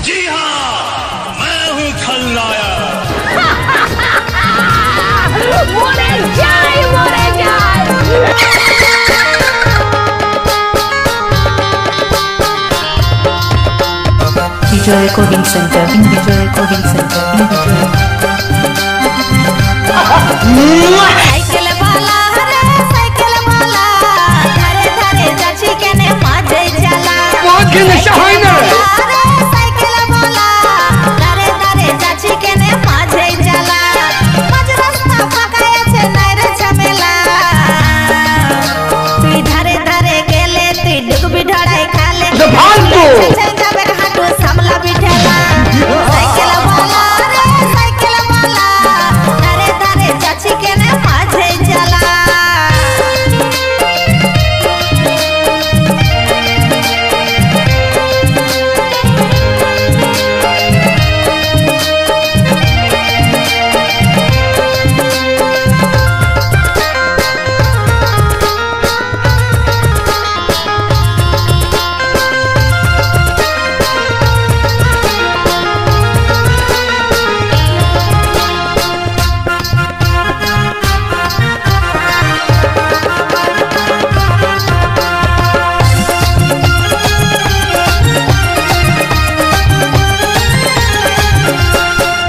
जी हाँ, मैं हूँ खलनायक। मरे जाए, मरे जाए। Visual Recording Center in Visual Recording Center in Visual. Cycle वाला रे साइकिल वाला धरे धरे जाची केने माजे चला बहुत के नशा है ना रे साइकिल वाला धरे धरे जाची केने माजे चला मज रास्ता फकाया छे नै रे झमेला तुई धरे धरे गेले तुई डुबी ढड़ाई खाले तो भाग तो जाबे हाटो सामला बिठेला साइकिल वाला रे साइकिल वाला धरे धरे जाची केने माजे चला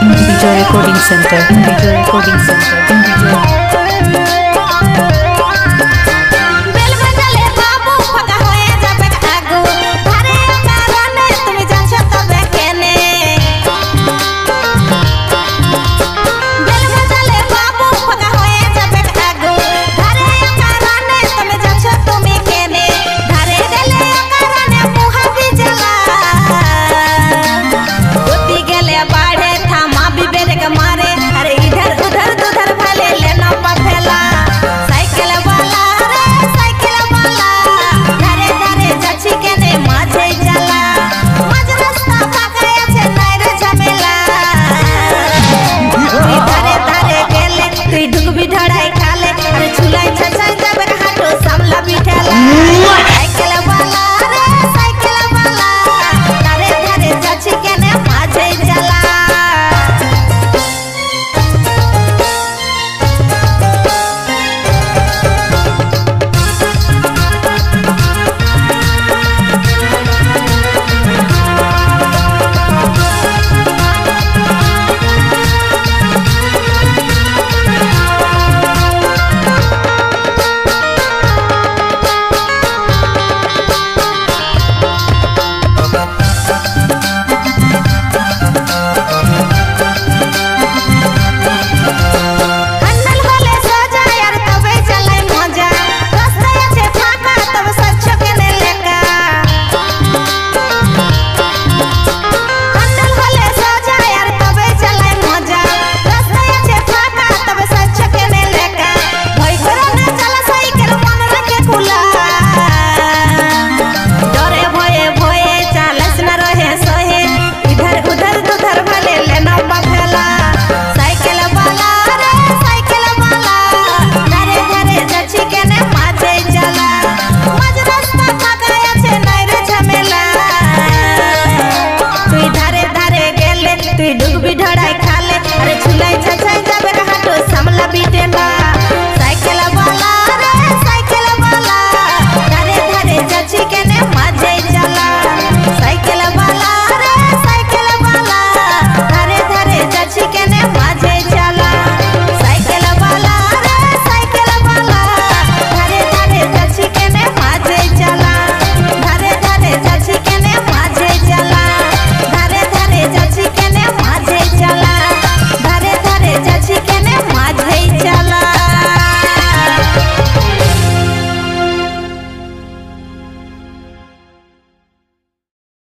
Visual Recording Center in Visual Recording Center in Visual.